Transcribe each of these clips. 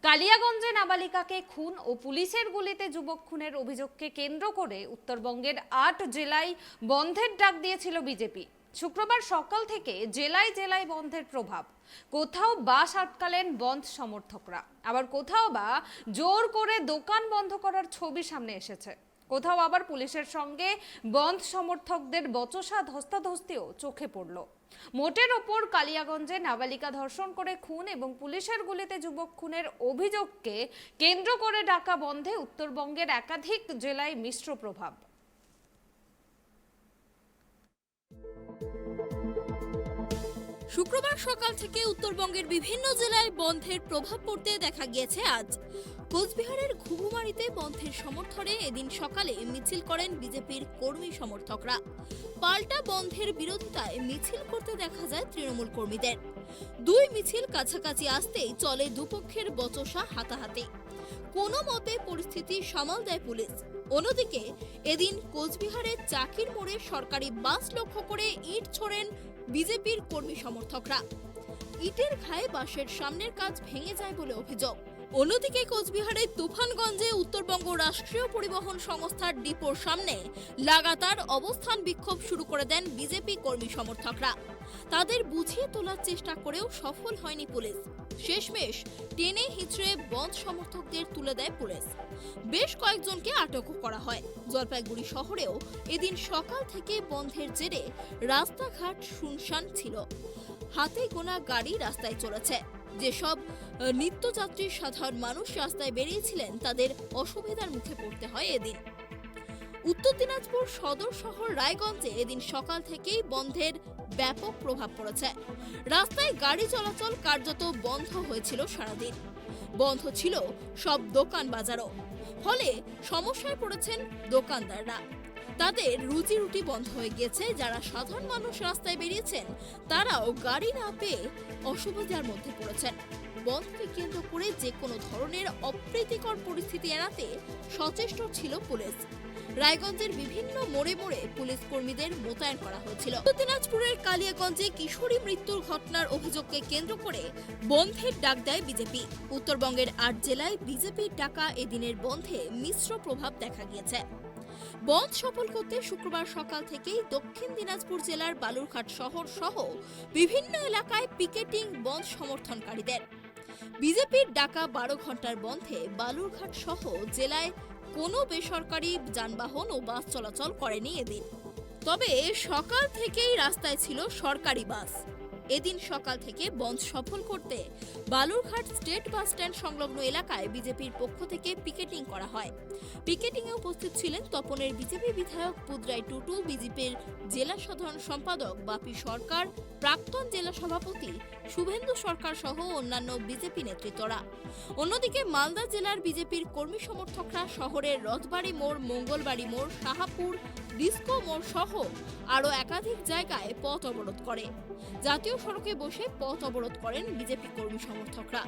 কালিয়াগঞ্জে নাবালিকাকে খুন ও পুলিশের গুলিতে যুবক খুনের অভিযোগকে কেন্দ্র করে উত্তরবঙ্গের ৮ জেলায় বন্ধের ডাক দিয়েছিল বিজেপি। শুক্রবার সকাল থেকে জেলায় জেলায় বন্ধের প্রভাব। কোথাও বাস আটকালেন বন্ধ সমর্থকরা, আবার কোথাও বা জোর করে দোকান বন্ধ করার ছবি সামনে এসেছে। কোথাও আবার পুলিশের সঙ্গে বন্ধ সমর্থকদের বচসা ধস্তাধস্তিও চোখে পড়ল। মোটের ওপর কালিয়াগঞ্জে নাবালিকা ধর্ষণ করে খুন এবং পুলিশের গুলিতে যুবক খুনের অভিযোগকে কেন্দ্র করে ডাকা বন্ধে উত্তরবঙ্গের একাধিক জেলায় মিশ্র প্রভাব। শুক্রবার সকাল থেকে উত্তরবঙ্গের বিভিন্ন জেলায় বন্ধের প্রভাব পড়তে দেখা গিয়েছে। আজ কোচবিহারের ঘুঘুমারিতে বন্ধের সমর্থনে এদিন সকালে মিছিল করেন বিজেপির কর্মী সমর্থকরা। পাল্টা বন্ধের বিরোধিতায় মিছিল করতে দেখা যায় তৃণমূল কর্মীদের। দুই মিছিল কাছাকাছি আসতেই চলে দুপক্ষের বচসা হাতাহাতি। কোনো মতে পরিস্থিতি সামাল দেয় পুলিশ। অন্যদিকে এদিন কোচবিহারের চাকির মোড়ে সরকারি বাস লক্ষ্য করে ইট ছোড়েন বিজেপির কর্মী সমর্থকরা। ইটের ঘায়ে বাসের সামনের কাজ ভেঙে যায় বলে অভিযোগ। অন্যদিকে কোচবিহারের তুফানগঞ্জে উত্তরবঙ্গ রাষ্ট্রীয় পরিবহন সংস্থার ডিপোর সামনে লাগাতার অবস্থান বিক্ষোভ শুরু করে দেন বিজেপি কর্মী সমর্থকরা। তাদের বুঝিয়ে তোলার চেষ্টা করেও সফল হয়নি পুলিশ। শেষমেশ টেনে হিঁচড়ে বন্ধ সমর্থকদের তুলে দেয় পুলিশ। বেশ কয়েকজনকে আটকও করা হয়। জলপাইগুড়ি শহরেও এদিন সকাল থেকে বন্ধের জেরে রাস্তাঘাট শুনশান ছিল। হাতে গোনা গাড়ি রাস্তায় চলেছে। যেসব নিত্যযাত্রী সাধারণ মানুষ রাস্তায় বেরিয়েছিলেন তাদের অসুবিধার মুখে পড়তে হয় এদিন। উত্তর দিনাজপুর সদর শহর রায়গঞ্জে এদিন সকাল থেকেই বন্ধের ব্যাপক প্রভাব পড়েছে। রাস্তায় গাড়ি চলাচল কার্যত বন্ধ হয়েছিল সারাদিন। বন্ধ ছিল সব দোকান বাজারও। ফলে সমস্যায় পড়েছেন দোকানদাররা। তাদের রুজি রুটি বন্ধ হয়ে গিয়েছে। যারা সাধারণ মানুষ রাস্তায় বেরিয়েছেন তারাও গাড়ি না পেয়ে অসুবিধার মধ্যে পড়েছেন। বন্ধকে কেন্দ্র করে যে কোনো ধরনের অপ্রীতিকর পরিস্থিতি এড়াতে সচেষ্ট ছিল পুলিশ। রায়গঞ্জের বিভিন্ন মোড়ে মোড়ে পুলিশ কর্মীদের মোতায়েন করা হয়েছিল। দিনাজপুরের কালিয়াগঞ্জে কিশোরী মৃত্যুর ঘটনার অভিযোগকে কেন্দ্র করে বন্ধের ডাক দেয় বিজেপি। উত্তরবঙ্গের ৮ জেলায় বিজেপির ডাকা এদিনের বন্ধে মিশ্র প্রভাব দেখা গিয়েছে। বন্ধ সফল করতে শুক্রবার সকাল থেকেই দক্ষিণ দিনাজপুর জেলার বালুরঘাট শহর সহ বিভিন্ন এলাকায় পিকেটিং বন্ধ সমর্থনকারীদের। বিজেপির ডাকা 12 ঘন্টার বন্ধে বালুরঘাট সহ জেলায় কোনো বেসরকারি যানবাহন ও বাস চলাচল করেনি এদিন। তবে সকাল থেকেই রাস্তায় ছিল সরকারি বাস। এদিন সকাল থেকে বন্ধ সফল করতে বালুরঘাট স্টেট বাস স্ট্যান্ড সংলগ্ন এলাকায় বিজেপির পক্ষ থেকে পিকেটিং করা হয়। পিকেটিংয়ে উপস্থিত ছিলেন তপনের বিজেপি বিধায়ক পুদরাই টুটু, বিজেপির জেলা সাধারণ সম্পাদক বাপি সরকার, প্রাক্তন জেলা সভাপতি শুভেন্দু সরকার সহ অন্যান্য বিজেপি নেতৃত্বরা। অন্যদিকে মালদা জেলার বিজেপির কর্মী সমর্থকরা শহরের রথবাড়ি মোড়, মঙ্গলবাড়ি মোড়, শাহাপুর, ডিস্কো মোড় সহ আরও একাধিক জায়গায় পথ অবরোধ করে। জাতীয় সড়কে বসে পথ অবরোধ করেন বিজেপি কর্মী সমর্থকরা।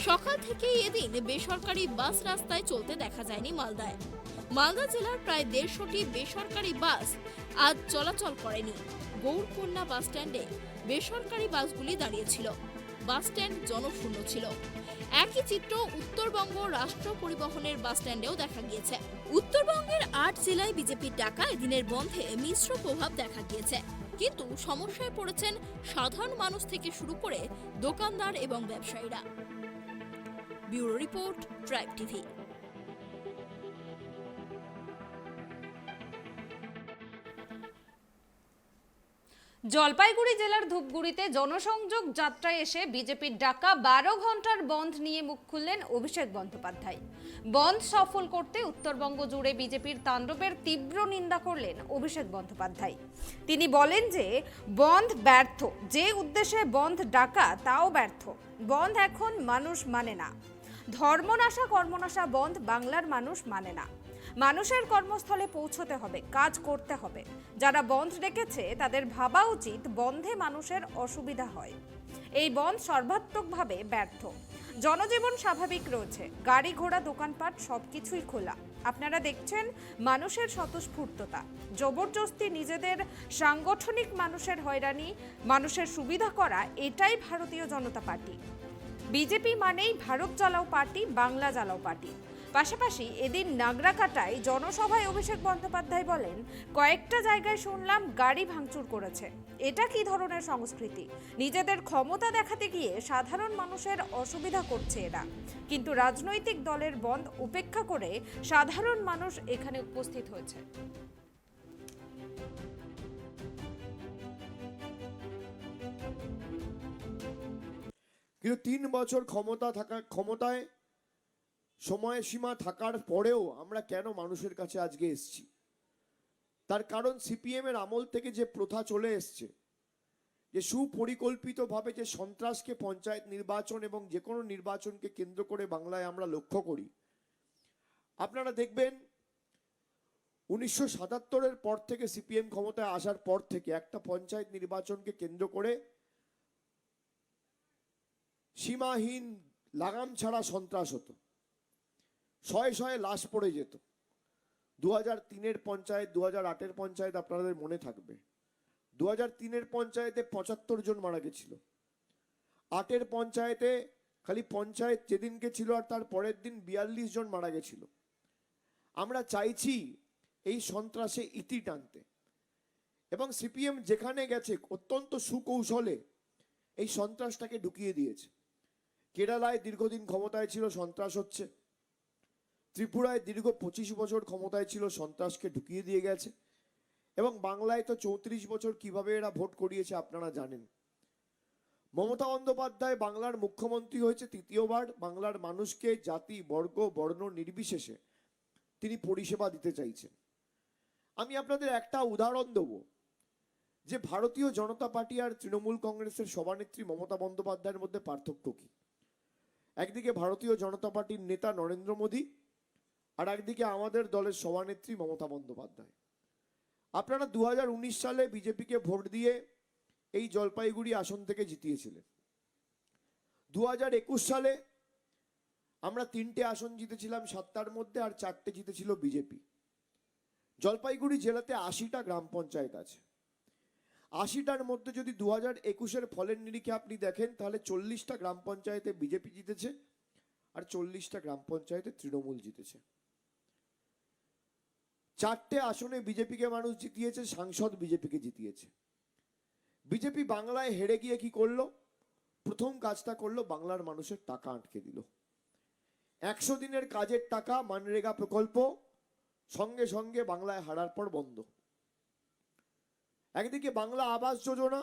সকাল থেকেই এদিন বেসরকারি বাস রাস্তায় চলতে দেখা যায়নি মালদায়। মালদা জেলার প্রায় 150টি বেসরকারি বাস আজ চলাচল করেনি। গৌরকন্যা বাস স্ট্যান্ডে বেসরকারি বাসগুলি দাঁড়িয়েছিল। বাস স্ট্যান্ড জনশূন্য ছিল। একই চিত্র উত্তরবঙ্গ রাষ্ট্র পরিবহনের বাস স্ট্যান্ডেও দেখা গিয়েছে। উত্তরবঙ্গের ৮ জেলায় বিজেপির ডাকা এদিনের বন্ধে মিশ্র প্রভাব দেখা গিয়েছে। কিন্তু সমস্যায় পড়েছেন সাধারণ মানুষ থেকে শুরু করে দোকানদার এবং ব্যবসায়ীরা। Bureau report, tribe TV. Jalpaiguri জেলার ধূপগুড়িতে জনসংযোগ যাত্রায় এসে বিজেপির ডাকা 12 ঘন্টার বন্ধ নিয়ে মুখ খুললেন অভিষেক বন্দ্যোপাধ্যায়। বন্ধ সফল করতে উত্তরবঙ্গ জুড়ে বিজেপির তাণ্ডবের তীব্র নিন্দা করলেন অভিষেক বন্দ্যোপাধ্যায়। তিনি বলেন যে বন্ধ ব্যর্থ, যে উদ্দেশ্যে বন্ধ ডাকা তাও ব্যর্থ। বন্ধ এখন মানুষ মানে না। ধর্মনাশা কর্মনাশা বন্ধ বাংলার মানুষ মানে না। মানুষের কর্মস্থলে পৌঁছতে হবে, কাজ করতে হবে। যারা বন্ধ ডেকেছে তাদের ভাবা উচিত বন্ধে মানুষের অসুবিধা হয়। এই বন্ধ সর্বাত্মকভাবে ব্যর্থ। জনজীবন স্বাভাবিক রয়েছে, গাড়ি ঘোড়া দোকানপাট সবকিছুই খোলা। আপনারা দেখছেন মানুষের স্বতঃস্ফূর্ততা। জবরদস্তি নিজেদের সাংগঠনিক মানুষের হয়রানি, মানুষের সুবিধা করা, এটাই ভারতীয় জনতা পার্টি। বিজেপি মানেই ভারত জ্বালাও পার্টি, বাংলা জ্বালাও পার্টি। পাশাপাশি এদিন নাগরাকাটায় জনসভায় অভিষেক বন্দ্যোপাধ্যায় বলেন, কয়েকটা জায়গায় শুনলাম গাড়ি ভাঙচুর করেছে। এটা কি ধরনের সংস্কৃতি? নিজেদের ক্ষমতা দেখাতে গিয়ে সাধারণ মানুষের অসুবিধা করছে এরা। কিন্তু রাজনৈতিক দলের বন্ধ উপেক্ষা করে সাধারণ মানুষ এখানে উপস্থিত হয়েছে। কিন্তু 3 বছর ক্ষমতায় সময়সীমা থাকার পরেও আমরা কেন মানুষের কাছে আজকে এসেছি? তার কারণ সিপিএম এর আমল থেকে যে প্রথা চলে এসছে, যে সুপরিকল্পিতভাবে যে সন্ত্রাসকে পঞ্চায়েত নির্বাচন এবং যে কোনো নির্বাচনকে কেন্দ্র করে বাংলায় আমরা লক্ষ্য করি। আপনারা দেখবেন 1977-এর পর থেকে সিপিএম ক্ষমতায় আসার পর থেকে একটা পঞ্চায়েত নির্বাচনকে কেন্দ্র করে সীমাহীন লাগাম ছাড়া সন্ত্রাস হতো, শয়ে শয়ে লাশ পড়ে যেত। 2003-এর পঞ্চায়েত, 2008-এর পঞ্চায়েত আপনাদের মনে থাকবে। 2003-এর পঞ্চায়েতে 75 জন মারা গেছিল। 8-এর পঞ্চায়েতে খালি পঞ্চায়েত যেদিনকে ছিল আর তার পরের দিন 42 জন মারা গেছিল। আমরা চাইছি এই সন্ত্রাসে ইতি টানতে, এবং সিপিএম যেখানে গেছে অত্যন্ত সুকৌশলে এই সন্ত্রাসটাকে ঢুকিয়ে দিয়েছে। কেরালায় দীর্ঘদিন ক্ষমতায় ছিল, সন্ত্রাস হচ্ছে। ত্রিপুরায় দীর্ঘ 25 বছর ক্ষমতায় ছিল, সন্ত্রাসকে ঢুকিয়ে দিয়ে গেছে। এবং বাংলায় তো 34 বছর কিভাবে এরা ভোট করিয়েছে আপনারা জানেন। মমতা বন্দ্যোপাধ্যায় বাংলার মুখ্যমন্ত্রী হয়েছে তৃতীয়বার। বাংলার মানুষকে জাতি, বর্গ, বর্ণ নির্বিশেষে তিনি পরিষেবা দিতে চাইছেন। আমি আপনাদের একটা উদাহরণ দেব, যে ভারতীয় জনতা পার্টি আর তৃণমূল কংগ্রেসের সভানেত্রী মমতা বন্দ্যোপাধ্যায়ের মধ্যে পার্থক্য কি। একদিকে ভারতীয় জনতা পার্টির নেতা নরেন্দ্র মোদী, আর একদিকে আমাদের দলের সভানেত্রী মমতা বন্দ্যোপাধ্যায়। আপনারা 2019 সালে বিজেপিকে ভোট দিয়ে এই জলপাইগুড়ি আসন থেকে জিতিয়েছিলেন। 2021 সালে আমরা 3টে আসন জিতেছিলাম 7টার মধ্যে, আর 4টে জিতেছিল বিজেপি। জলপাইগুড়ি জেলাতে 80টা গ্রাম পঞ্চায়েত আছে। 80টার মধ্যে যদি 2021-এর ফলের নিরিখে আপনি দেখেন, তাহলে 40টা গ্রাম পঞ্চায়েতে বিজেপি জিতেছে, আর 40টা গ্রাম পঞ্চায়েতে তৃণমূল জিতেছে। 4টে আসনে বিজেপিকে মানুষ জিতিয়েছে, সাংসদ বিজেপিকে জিতিয়েছে। বিজেপি বাংলায় হেরে গিয়ে কি করলো? প্রথম কাজটা করলো, বাংলার মানুষের টাকা আটকে দিল। 100 দিনের কাজের টাকা, মানরেগা প্রকল্প সঙ্গে সঙ্গে বাংলায় হারার পর বন্ধ। একদিকে বাংলা আবাস যোজনা,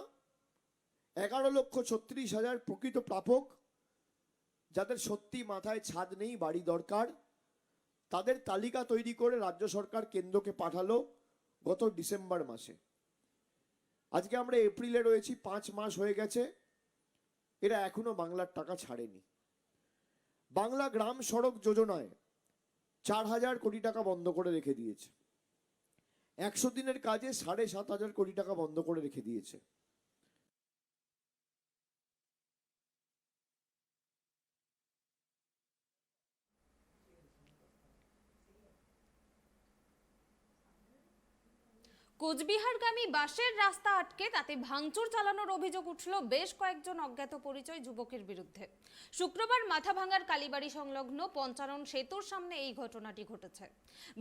11,36,000 প্রকৃত প্রাপক, যাদের সত্যি মাথায় ছাদ নেই, বাড়ি দরকার, তাদের তালিকা তৈরি করে রাজ্য সরকার কেন্দ্রকে পাঠালো গত ডিসেম্বর মাসে। আজকে আমরা এপ্রিলে রয়েছি, 5 মাস হয়ে গেছে, এরা এখনো বাংলার টাকা ছাড়েনি। বাংলা গ্রাম সড়ক যোজনায় 4,000 কোটি টাকা বন্ধ করে রেখে দিয়েছে। 100 দিনের কাজে 7,500 কোটি টাকা বন্ধ করে রেখে দিয়েছে। কোচবিহারগামী বাসের রাস্তা আটকে তাতে ভাঙচুর চালানোর অভিযোগ উঠল বেশ কয়েকজন অজ্ঞাত পরিচয় যুবকের বিরুদ্ধে। শুক্রবার মাথাভাঙার কালীবাড়ি সংলগ্ন পঞ্চানন সেতুর সামনে এই ঘটনাটি ঘটেছে।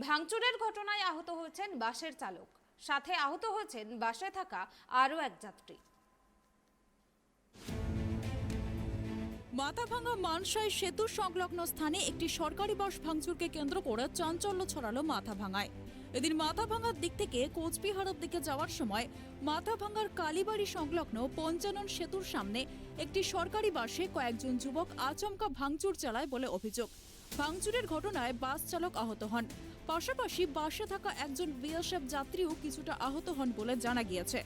ভাঙচুরের ঘটনায় আহত হয়েছেন বাসের চালক, সাথে আহত হয়েছেন বাসে থাকা আরও এক যাত্রী। মাথাভাঙা মানসাই সেতু সংলগ্ন স্থানে একটি সরকারি বাস ভাঙচুরকে কেন্দ্র করে চাঞ্চল্য ছড়ালো মাথাভাঙায়। এদিন মাথাভাঙার দিক থেকে কোচবিহারের দিকে যাওয়ার সময় মাথাভাঙার কালীবাড়ি সংলগ্ন পঞ্চানন সেতুর সামনে একটি সরকারি বাসে কয়েকজন যুবক আচমকা ভাঙচুর চালায় বলে অভিযোগ। ভাঙচুরের ঘটনায় বাস চালক আহত হন, পাশাপাশি বাসে থাকা একজন বিএসএফ যাত্রীও কিছুটা আহত হন বলে জানা গিয়েছে।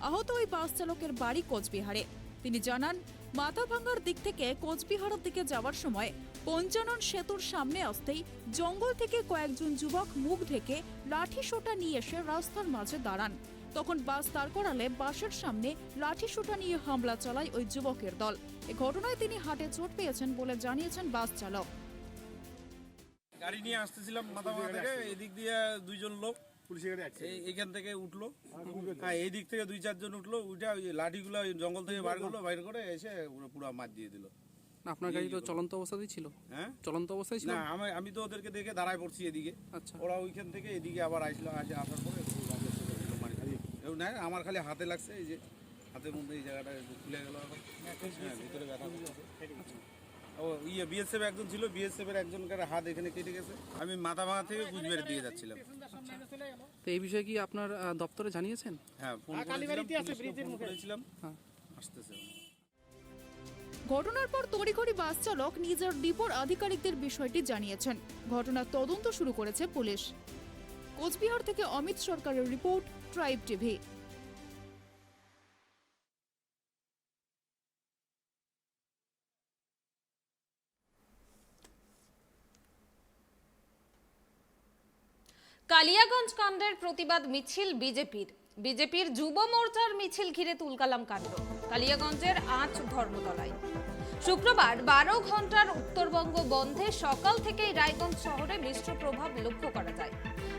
আহত ওই বাস চালকের বাড়ি কোচবিহারে। তিনি জানান, মাথাভাঙার দিক থেকে কোচবিহারের দিকে যাওয়ার সময় পঞ্চানন সেতুর সামনে আসতেই জঙ্গল থেকে কয়েকজন যুবক মুখ ঢেকে লাঠি সোঁটা নিয়ে এসে রাস্তার মাঝে দাঁড়ান। তখন বাস দাঁড় করালে বাসের সামনে লাঠি সোঁটা নিয়ে হামলা চালায় ওই যুবকের দল। এ ঘটনায় তিনি হাটে চোট পেয়েছেন বলে জানিয়েছেন বাস চালক। গাড়ি নিয়ে আসতেছিলাম মাথাভাঙা থেকে, এদিক দিয়ে দুইজন লোক এইখান থেকে উঠলো, হ্যাঁ এই দিক থেকে 2-4 জন উঠলো, উঠে লাঠিগুলো জঙ্গল থেকে বাইর করে এসে পুরো মার দিয়ে দিল। আপনার গাড়ি তো চলন্ত অবস্থাতেই ছিল? হ্যাঁ, চলন্ত অবস্থায় ছিল? না আমি তো ওদেরকে দেখে দাঁড়ায় পড়ছি এদিকে। আচ্ছা, ওরা ওইখান থেকে এদিকে আবার আসলো, আসার পরে না আমার খালি হাতে লাগছে, এই যে হাতের মধ্যে এই জায়গাটা খুলে গেল এখন। হ্যাঁ, ভিতরে ব্যথা করছে। ও বিএসএফ একজন ছিল, বিএসএফ এর একজনকার হাত এখানে কেটে গেছে। আমি মাথা ভাঙা থেকে কুচবিহারের দিকে যাচ্ছিলাম। তো এই বিষয়ে কি আপনার দপ্তরে জানিয়েছেন? হ্যাঁ, ফোন করেছিলাম, হ্যাঁ। আসতেছে। ঘটনার পর তড়িঘড়ি বাস চালক নিজের ডিপোর আধিকারিকদের বিষয়টি জানিয়েছেন। ঘটনার তদন্ত শুরু করেছে পুলিশ। কোচবিহার থেকে অমিত সরকারের রিপোর্ট, ট্রাইব টিভি। কালিয়াগঞ্জ কাণ্ডের প্রতিবাদ মিছিল বিজেপির যুব মোর্চার মিছিল ঘিরে তুলকালাম কাণ্ড কালিয়াগঞ্জের আঁচ ধর্মতলায়। শুক্রবার 12 ঘন্টার উত্তরবঙ্গ বন্ধে সকাল থেকেই রায়গঞ্জ শহরে মিশ্র প্রভাব লক্ষ্য করা যায়।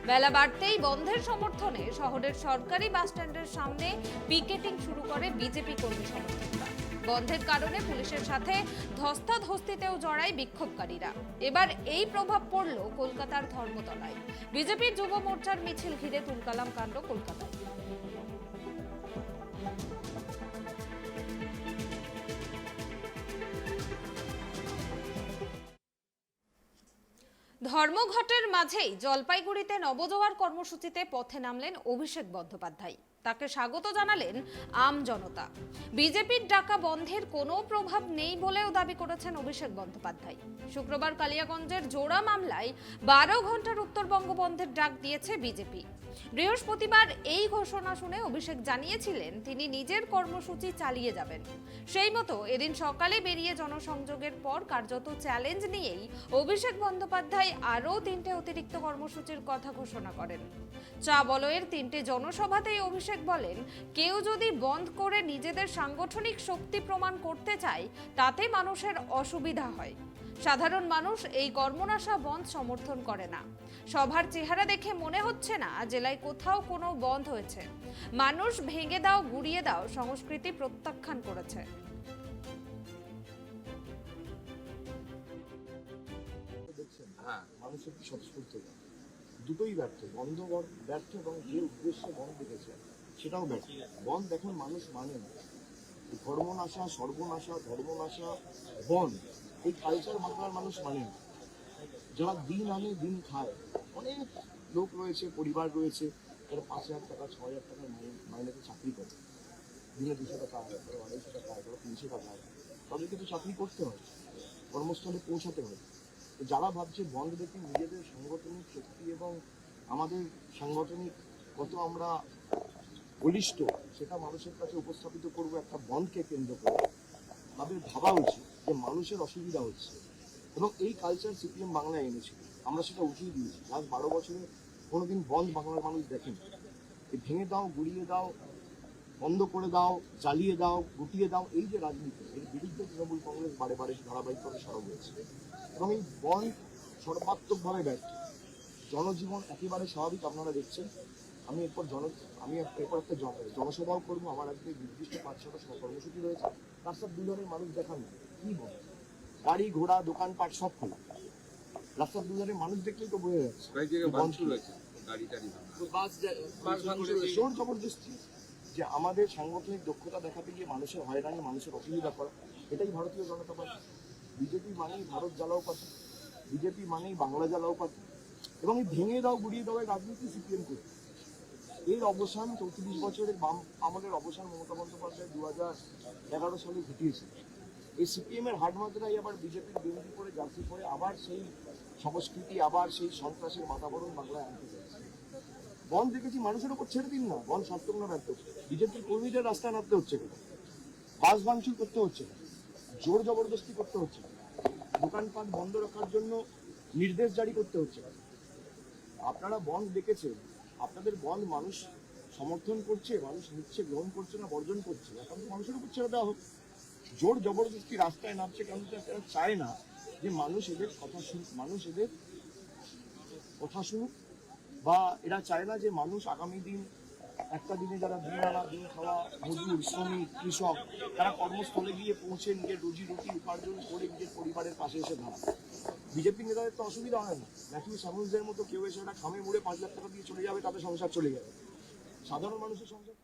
বেলা বাড়তেই বন্ধের সমর্থনে শহরের সরকারি বাসস্ট্যান্ডের সামনে পিকেটিং শুরু করে বিজেপি কর্মী সমর্থকরা। বন্ধের কারণে পুলিশের সাথে ধস্তাধস্তিতেও জড়ায় বিক্ষোভকারীরা। এবার এই প্রভাব পড়ল কলকাতার ধর্মতলায়। বিজেপির যুব মোর্চার মিছিল ঘিরে তুলকালাম কাণ্ড কলকাতায়। ধর্মঘটের মাঝেই জলপাইগুড়িতে নবজোয়ার কর্মসূচিতে পথে নামলেন অভিষেক বন্দ্যোপাধ্যায়। তাকে স্বাগত জানালেন আম জনতা। বিজেপির ডাকা বন্ধের কোনো প্রভাব নেই বলেও দাবি করেছেন অভিষেক বন্দ্যোপাধ্যায়। শুক্রবার কালিয়াগঞ্জের জোড়া মামলায় 12 ঘন্টার উত্তরবঙ্গ বন্ধের ডাক দিয়েছে বিজেপি। বৃহস্পতিবার এই ঘোষণা শুনে অভিষেক জানিয়েছিলেন তিনি নিজের কর্মসূচি চালিয়ে যাবেন। সেই মতো এদিন সকালে বেরিয়ে জনসংযোগের পর কার্যত চ্যালেঞ্জ নিয়েই অভিষেক বন্দ্যোপাধ্যায় আরও 3টে অতিরিক্ত কর্মসূচির কথা ঘোষণা করেন। চা বলয়ের 3টে জনসভাতেই অভিষেক বলেন, কেউ যদি বন্ধ করে নিজেদের সাংগঠনিক শক্তি প্রমাণ করতে চায় তাতে মানুষের অসুবিধা হয়। সাধারণ মানুষ এই কর্মনাশা বন্ধ সমর্থন করে না। সভার চেহারা দেখে মনে হচ্ছে না জেলায় কোথাও কোনো বন্ধ হয়েছে। মানুষ ভেঙে দাও গুড়িয়ে দাও সংস্কৃতি প্রত্যাখ্যান করেছে। মানুষের কি স্বতঃস্ফূর্ততা দুটোই ব্যর্থ, বন্ধ ব্যর্থ এবং যে উদ্দেশ্যে বন্ধ দেখেছে সেটাও ব্যর্থ। বন্ধ এখন মানুষ মানে না। ধর্মনাশা, সর্বনাশা, ধর্মনাশা, বন্ধ এই কালচার বাংলার মানুষ মানে না। যারা দিন আনে দিন খায়, অনেক লোক রয়েছে, পরিবার রয়েছে, যারা 5,000 টাকা 6,000 টাকার মাইনেতে চাকরি করে, দিনে 200 টাকা আয়, 250 টাকা আয়, 300 টাকা আয়, তাদেরকে তো চাকরি করতে হয়, কর্মস্থলে পৌঁছাতে হয়। যারা ভাবছে বন্ধ দেখে নিজেদের সাংগঠনিক শক্তি এবং আমাদের সাংগঠনিক কত আমরা বলিষ্ঠ সেটা মানুষের কাছে উপস্থাপিত করবো একটা বন্ধকে কেন্দ্র করে, তাদের ভাবা উচিত যে মানুষের অসুবিধা হচ্ছে। এবং এই কালচার সিপিএম বাংলায় এনেছিল, আমরা সেটা উঠিয়ে দিয়েছি। লাস্ট 12 বছরে কোনোদিন বন্ধ বাংলার মানুষ দেখেনি। এই ভেঙে দাও, গুড়িয়ে দাও, বন্ধ করে দাও, জ্বালিয়ে দাও, গুটিয়ে দাও, এই যে রাজনীতি, এর বিরুদ্ধে তৃণমূল কংগ্রেস বারে বারে ধারাবাহিকভাবে সরব হয়েছে এবং এই বন্ধ সর্বাত্মকভাবে ব্যর্থ। জনজীবন একেবারে স্বাভাবিক, আপনারা দেখছেন। আমি এরপর একটা জনসভাও করবো। আমার আজকে নির্দিষ্ট 5-6টা কর্মসূচি রয়েছে। রাস্তার 2 ধরনের মানুষ দেখান না, কি বলে গাড়ি ঘোড়া দোকানপাট সব খোলা, রাস্তার 2 ধরনের মানুষ দেখলেই তো বোঝা যাচ্ছে জোর জবরদস্তি যে আমাদের সাংগঠনিক দক্ষতা দেখাতে গিয়ে মানুষের হয়রানি, মানুষের অসুবিধা করা, এটাই ভারতীয় জনতা পার্টি। বিজেপি মানেই ভারত জ্বালাও পার্টি, বিজেপি মানেই বাংলা জ্বালাও পার্টি। এবং এই ভেঙে দাও গুড়িয়ে দাও রাজনীতি সিপিএম করে। এর অবসান 34 বছরের বাম আমলের অবসান মমতা বন্দ্যোপাধ্যায় 2011 সালে ঘটিয়েছে। এই সিপিএম এর হাট মাত্রায় আবার বিজেপির বিরোধী করে জার্সি করে আবার সেই সংস্কৃতি, আবার সেই সন্ত্রাসের বাতাবরণ বাংলায় আনতে চাইছে। বন্ধ দেখেছি, মানুষের উপর ছেড়ে দিন না, বন্ধ সার্থক না ব্যর্থ। বিজেপির কর্মীদের রাস্তায় নামতে হচ্ছে কেন, বাস ভাঙচুর করতে হচ্ছে কেন, জোর জবরদস্তি করতে হচ্ছে কেন, দোকানপাট বন্ধ রাখার জন্য নির্দেশ জারি করতে হচ্ছে কেন? আপনারা বন্ধ দেখেছেন, আপনাদের বন্ধ মানুষ সমর্থন করছে, মানুষ নিচ্ছে, গ্রহণ করছে না বর্জন করছে, এখন তো মানুষের উপর ছেড়ে দেওয়া হোক। জোর জবরদস্তি রাস্তায় নামছে কেন? তারা চায় না যে মানুষ এদের কথা শুনুক, বা এরা চায় না যে মানুষ আগামী দিন একটা দিনে যারা দিন আনা দিন খাওয়া মজুর শ্রমিক কৃষক, তারা কর্মস্থলে গিয়ে পৌঁছে নিজের রুজি রুটি উপার্জন করে নিজের পরিবারের পাশে এসে দাঁড়ায়। বিজেপি নেতাদের তো অসুবিধা হয় না, ম্যাথিউ স্যামুয়েলসদের মতো কেউ এসে একটা খামে মুড়ে 5 লাখ টাকা দিয়ে চলে যাবে, তাতে সংসার চলে যাবে। সাধারণ মানুষের সংসার